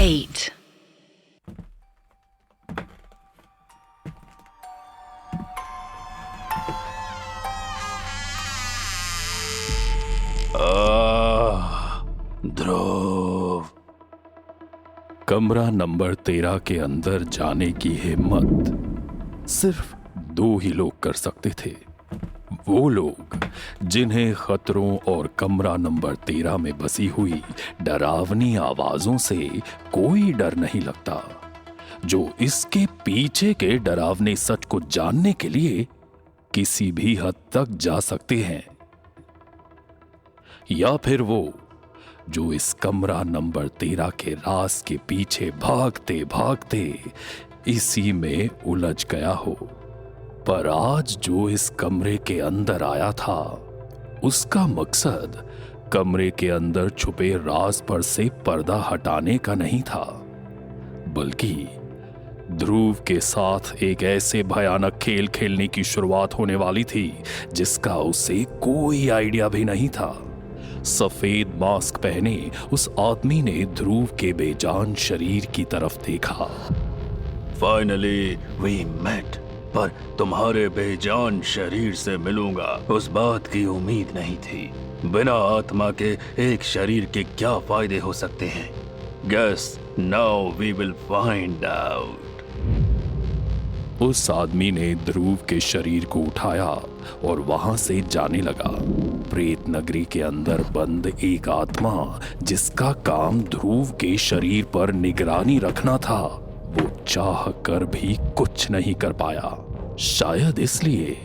8. ध्रुव, कमरा नंबर 13 के अंदर जाने की हिम्मत सिर्फ 2 ही लोग कर सकते थे। वो लोग जिन्हें खतरों और कमरा नंबर 13 में बसी हुई डरावनी आवाजों से कोई डर नहीं लगता, जो इसके पीछे के डरावने सच को जानने के लिए किसी भी हद तक जा सकते हैं, या फिर वो जो इस कमरा नंबर 13 के राज के पीछे भागते भागते इसी में उलझ गया हो। पर आज जो इस कमरे के अंदर आया था, उसका मकसद कमरे के अंदर छुपे राज पर से पर्दा हटाने का नहीं था, बल्कि ध्रुव के साथ एक ऐसे भयानक खेल खेलने की शुरुआत होने वाली थी जिसका उसे कोई आइडिया भी नहीं था। सफेद मास्क पहने उस आदमी ने ध्रुव के बेजान शरीर की तरफ देखा। फाइनली वी मेट, पर तुम्हारे बेजान शरीर से मिलूंगा उस बात की उम्मीद नहीं थी। बिना आत्मा के एक शरीर के क्या फायदे हो सकते हैं? Guess now we will find out. उस आदमी ने ध्रुव के शरीर को उठाया और वहां से जाने लगा। प्रेत नगरी के अंदर बंद एक आत्मा जिसका काम ध्रुव के शरीर पर निगरानी रखना था, वो चाह कर भी कुछ नहीं कर पाया। शायद इसलिए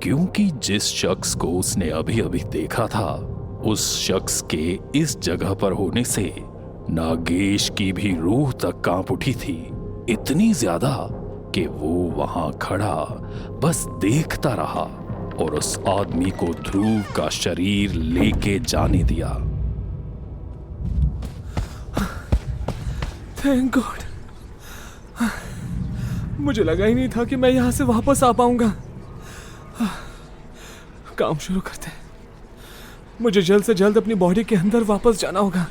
क्योंकि जिस शख्स को उसने अभी अभी देखा था, उस शख्स के इस जगह पर होने से नागेश की भी रूह तक कांप उठी थी, इतनी ज्यादा कि वो वहां खड़ा बस देखता रहा और उस आदमी को ध्रुव का शरीर लेके जाने दिया। थैंक गॉड, मुझे लगा ही नहीं था कि मैं यहां से वापस आ पाऊंगा। काम शुरू करते हैं। मुझे जल्द से जल्द अपनी बॉडी के अंदर वापस जाना होगा।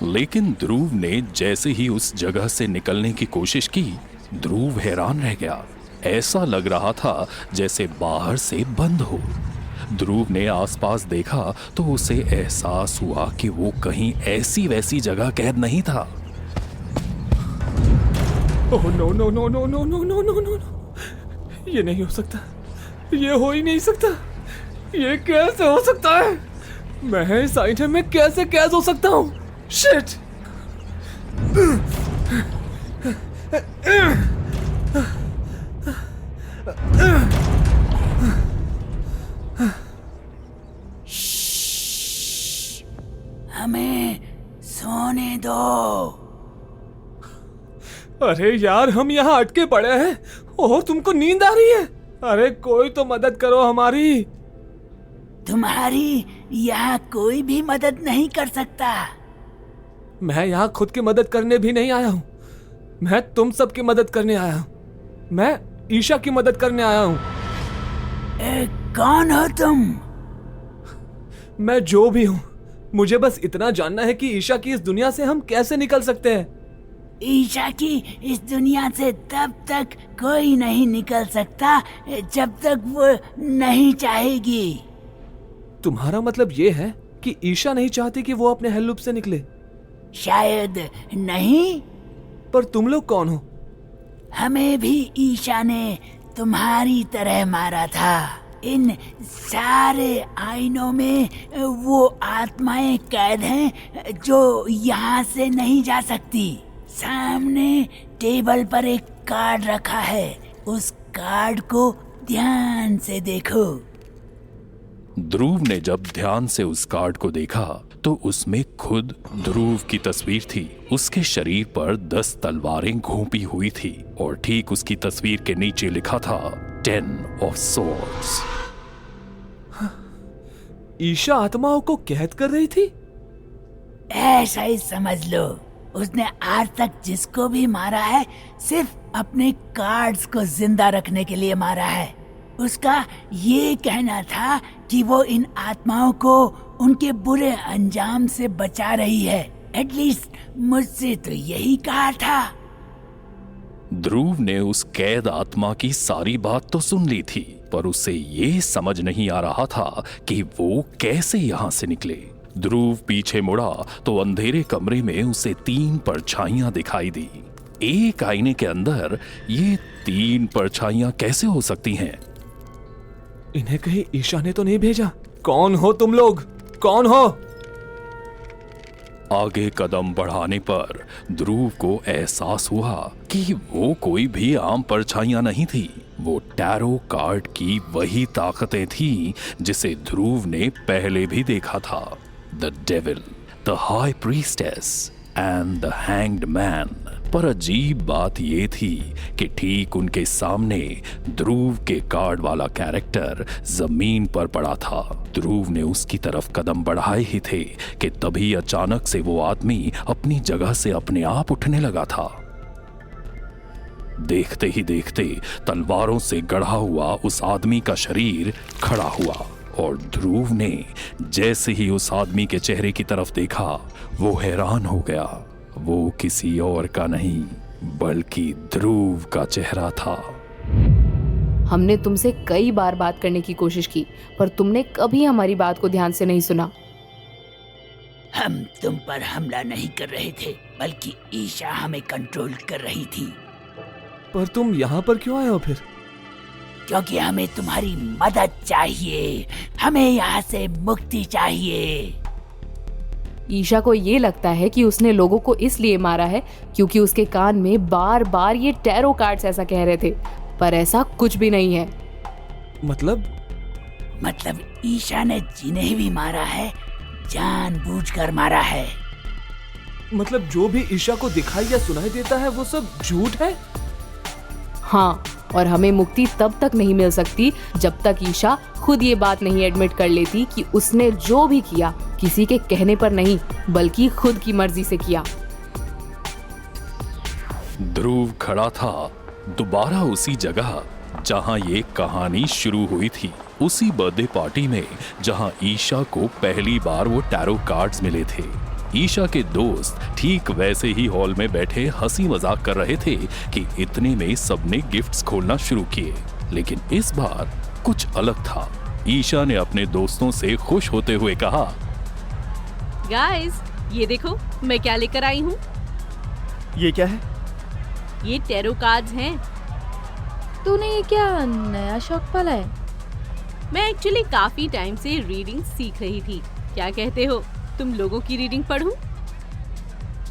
लेकिन ध्रुव ने जैसे ही उस जगह से निकलने की कोशिश की, ध्रुव हैरान रह गया। ऐसा लग रहा था जैसे बाहर से बंद हो। ध्रुव ने आसपास देखा तो उसे एहसास हुआ कि वो कहीं ऐसी वैसी जगह कैद नहीं था। Oh no no no no no no no no no, ये नहीं हो सकता, ये हो ही नहीं सकता। ये कैसे हो सकता है? मैं इस आइटम में कैसे कैद हो सकता हूँ? शिट! हमें सोने दो। अरे यार, हम यहाँ अटके पड़े हैं और तुमको नींद आ रही है। अरे कोई तो मदद करो हमारी। तुम्हारी यहाँ कोई भी मदद नहीं कर सकता। मैं यहाँ खुद की मदद करने भी नहीं आया हूँ, मैं तुम सबकी मदद करने आया हूँ। मैं ईशा की मदद करने आया हूँ। कौन हो तुम? मैं जो भी हूँ, मुझे बस इतना जानना है कि ईशा की इस दुनिया से हम कैसे निकल सकते हैं। ईशा की इस दुनिया से तब तक कोई नहीं निकल सकता जब तक वो नहीं चाहेगी। तुम्हारा मतलब ये है कि ईशा नहीं चाहती कि वो अपने हेललूप से निकले? शायद नहीं। पर तुम लोग कौन हो? हमें भी ईशा ने तुम्हारी तरह मारा था। इन सारे आईनों में वो आत्माएं कैद हैं जो यहाँ से नहीं जा सकती। सामने टेबल पर एक कार्ड रखा है, उस कार्ड को ध्यान से देखो। ध्रुव ने जब ध्यान से उस कार्ड को देखा तो उसमें खुद ध्रुव की तस्वीर थी। उसके शरीर पर 10 तलवारें घोंपी हुई थी और ठीक उसकी तस्वीर के नीचे लिखा था 10 of Swords। ईशा आत्माओं को कैद कर रही थी? ऐसा ही समझ लो। उसने आज तक जिसको भी मारा है सिर्फ अपने कार्ड्स को जिंदा रखने के लिए मारा है। उसका ये कहना था कि वो इन आत्माओं को उनके बुरे अंजाम से बचा रही है। एटलीस्ट मुझसे तो यही कहा था। ध्रुव ने उस कैद आत्मा की सारी बात तो सुन ली थी, पर उसे ये समझ नहीं आ रहा था कि वो कैसे यहाँ से निकले। ध्रुव पीछे मुड़ा तो अंधेरे कमरे में उसे 3 परछाइयां दिखाई दी। एक आईने के अंदर ये 3 परछाइयां कैसे हो सकती हैं? इन्हें कहीं ईशा ने तो नहीं भेजा? कौन हो तुम लोग? कौन हो? आगे कदम बढ़ाने पर ध्रुव को एहसास हुआ कि वो कोई भी आम परछाइयां नहीं थी। वो टैरो कार्ड की वही ताकतें थी जिसे ध्रुव ने पहले भी देखा था। The devil, the high priestess and the hanged man. पर अजीब बात ये थी कि ठीक उनके सामने ध्रुव के कार्ड वाला कैरेक्टर जमीन पर पड़ा था। ध्रुव ने उसकी तरफ कदम बढ़ाए ही थे कि तभी अचानक से वो आदमी अपनी जगह से अपने आप उठने लगा था। देखते ही देखते तलवारों से गढ़ा हुआ उस आदमी का शरीर खड़ा हुआ और ध्रुव ने जैसे ही उस आदमी के चेहरे की तरफ देखा, वो हैरान हो गया। वो किसी और का नहीं बल्कि ध्रुव का चेहरा था। हमने तुमसे कई बार बात करने की कोशिश की, पर तुमने कभी हमारी बात को ध्यान से नहीं सुना। हम तुम पर हमला नहीं कर रहे थे, बल्कि ईशा हमें कंट्रोल कर रही थी। पर तुम यहाँ पर क्यों आए हो फिर? क्योंकि हमें तुम्हारी मदद चाहिए। हमें यहाँ से मुक्ति चाहिए। ईशा को ये लगता है कि उसने लोगों को इसलिए मारा है क्योंकि उसके कान में बार बार ये टैरो कार्ड्स ऐसा कह रहे थे, पर ऐसा कुछ भी नहीं है। मतलब ईशा ने जिन्हें भी मारा है जानबूझकर मारा है। मतलब जो भी ईशा को दिखाई या सुनाई देता है वो सब झूठ है? हाँ, और हमें मुक्ति तब तक नहीं मिल सकती जब तक ईशा खुद ये बात नहीं एडमिट कर लेती कि उसने जो भी किया किसी के कहने पर नहीं बल्कि खुद की मर्जी से किया। ध्रुव खड़ा था दोबारा उसी जगह जहां ये कहानी शुरू हुई थी, उसी बर्थडे पार्टी में जहां ईशा को पहली बार वो टैरो कार्ड्स मिले थे। ईशा के दोस्त ठीक वैसे ही हॉल में बैठे हंसी मजाक कर रहे थे कि इतने में सबने गिफ्ट्स खोलना शुरू किए, लेकिन इस बार कुछ अलग था। ईशा ने अपने दोस्तों से खुश होते हुए कहा, गाइस, ये देखो मैं क्या लेकर आई हूँ। ये क्या है? ये टैरो कार्ड्स हैं। तूने ये क्या नया शौक पाला है? मैं एक्चुअली काफी टाइम से रीडिंग सीख रही थी। क्या कहते हो, तुम लोगों की रीडिंग पढूं?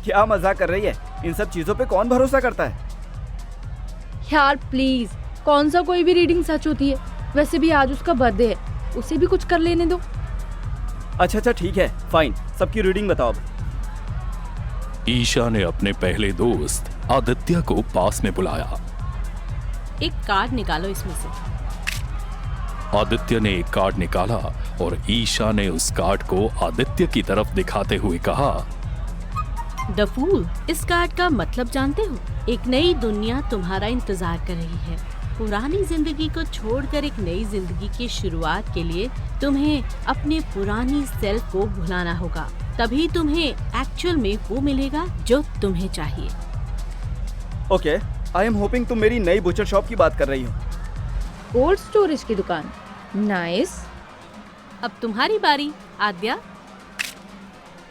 क्या मजाक कर रही है? इन सब चीजों पे कौन भरोसा करता है? यार प्लीज, कौन सा कोई भी रीडिंग सच होती है? वैसे भी आज उसका बर्थडे है, उसे भी कुछ कर लेने दो। अच्छा ठीक है, फाइन, सबकी रीडिंग बताओ अब। ईशा ने अपने पहले दोस्त आदित्य को पास में बुलाया। एक कार्ड निकालो इसमें से। आदित्य ने एक कार्ड निकाला और ईशा ने उस कार्ड को आदित्य की तरफ दिखाते हुए कहा, द फूल। इस कार्ड का मतलब जानते हो? एक नई दुनिया तुम्हारा इंतजार कर रही है। पुरानी जिंदगी को छोड़कर एक नई जिंदगी की शुरुआत के लिए तुम्हें अपने पुरानी सेल्फ को भुलाना होगा। तभी तुम्हें एक्चुअल में वो मिलेगा जो तुम्हें चाहिए। ओके, आई एम होपिंग तुम मेरी नई बुचर शॉप की बात कर रही हो। कोल्ड स्टोरेज की दुकान, नाइस। अब तुम्हारी बारी, आद्या।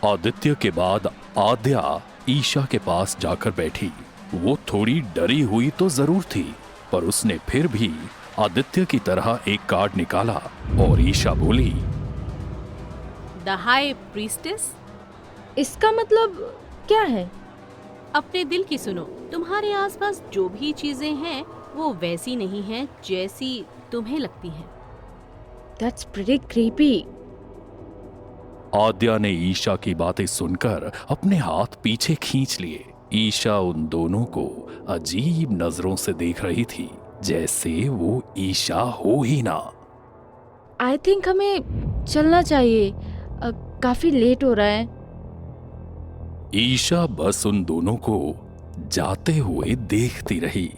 आदित्य के बाद आद्या ईशा के पास जाकर बैठी। वो थोड़ी डरी हुई तो जरूर थी, पर उसने फिर भी आदित्य की तरह एक कार्ड निकाला और ईशा बोली, द हाई प्रीस्टेस। इसका मतलब क्या है? अपने दिल की सुनो। तुम्हारे आसपास जो भी चीजें हैं वो वैसी नहीं हैं जैसी तुम्हें लगती हैं। That's pretty creepy. आद्या ने ईशा की बातें सुनकर अपने हाथ पीछे खींच लिए। ईशा उन दोनों को अजीब नजरों से देख रही थी, जैसे वो ईशा हो ही ना। I think हमें चलना चाहिए, काफी लेट हो रहा है। ईशा बस उन दोनों को जाते हुए देखती रही।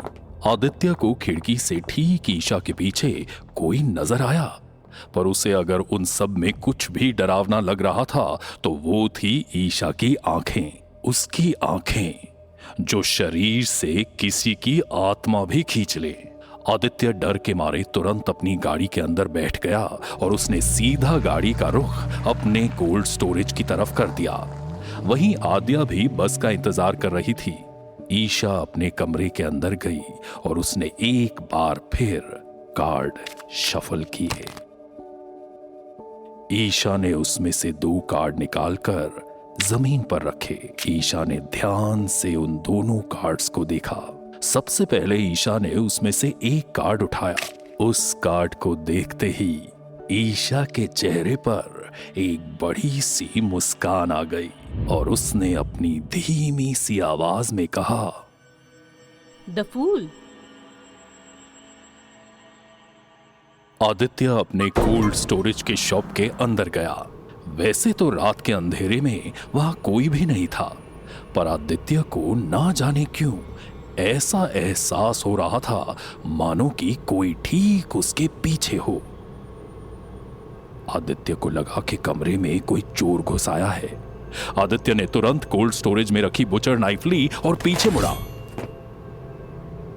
आदित्य को खिड़की से ठीक ईशा के पीछे कोई नजर आया, पर उसे अगर उन सब में कुछ भी डरावना लग रहा था तो वो थी ईशा की आंखें। उसकी आंखें जो शरीर से किसी की आत्मा भी खींच ले। आदित्य डर के मारे तुरंत अपनी गाड़ी के अंदर बैठ गया और उसने सीधा गाड़ी का रुख अपने कोल्ड स्टोरेज की तरफ कर दिया। वहीं आद्या भी बस का इंतजार कर रही थी। ईशा अपने कमरे के अंदर गई और उसने एक बार फिर कार्ड शफल किए। ईशा ने उसमें से 2 कार्ड निकालकर जमीन पर रखे। ईशा ने ध्यान से उन दोनों कार्ड्स को देखा। सबसे पहले ईशा ने उसमें से एक कार्ड उठाया। उस कार्ड को देखते ही ईशा के चेहरे पर एक बड़ी सी मुस्कान आ गई और उसने अपनी धीमी सी आवाज में कहा, द फूल। आदित्य अपने कोल्ड स्टोरेज के शॉप के अंदर गया। वैसे तो रात के अंधेरे में वहां कोई भी नहीं था, पर आदित्य को ना जाने क्यों ऐसा एहसास हो रहा था मानो कि कोई ठीक उसके पीछे हो। आदित्य को लगा कि कमरे में कोई चोर घुस आया है। आदित्य ने तुरंत कोल्ड स्टोरेज में रखी बुचर नाइफ ली और पीछे मुड़ा।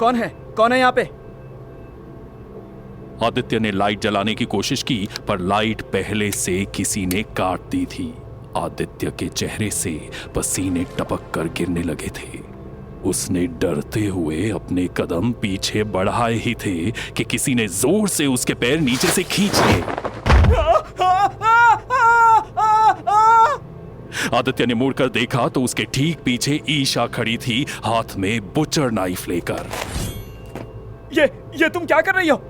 कौन है यहाँ पे? आदित्य ने लाइट जलाने की कोशिश की, पर लाइट पहले से किसी ने काट दी थी। आदित्य के चेहरे से पसीने टपक कर गिरने लगे थे। उसने डरते हुए अपने कदम पीछे बढ़ाए ही थे कि किसी ने जोर से उसके पैर नीचे से खींच लिए। आदित्य ने मुड़कर देखा तो उसके ठीक पीछे ईशा खड़ी थी, हाथ में बुचर नाइफ लेकर। ये तुम क्या कर रही हो?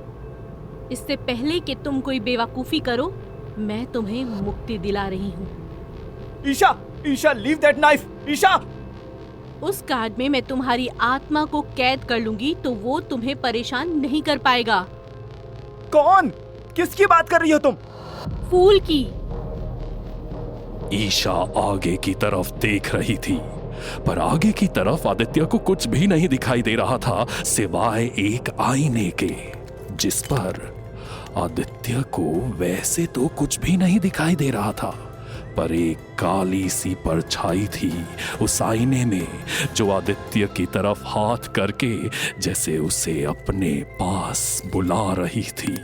इससे पहले कि तुम कोई बेवकूफी करो, मैं तुम्हें मुक्ति दिला रही हूँ। Isha, leave that knife. Isha! उस कार्ड में मैं तुम्हारी आत्मा को कैद कर लूंगी तो वो तुम्हें परेशान नहीं कर पाएगा। कौन? किसकी बात कर रही हो तुम? फूल की। ईशा आगे की तरफ देख रही थी, पर आगे की तरफ आदित्य को कुछ भी नहीं दिखाई दे रहा था सिवाय एक आईने के, जिस पर आदित्य को वैसे तो कुछ भी नहीं दिखाई दे रहा था, पर एक काली सी परछाई थी उस आईने में जो आदित्य की तरफ हाथ करके जैसे उसे अपने पास बुला रही थी।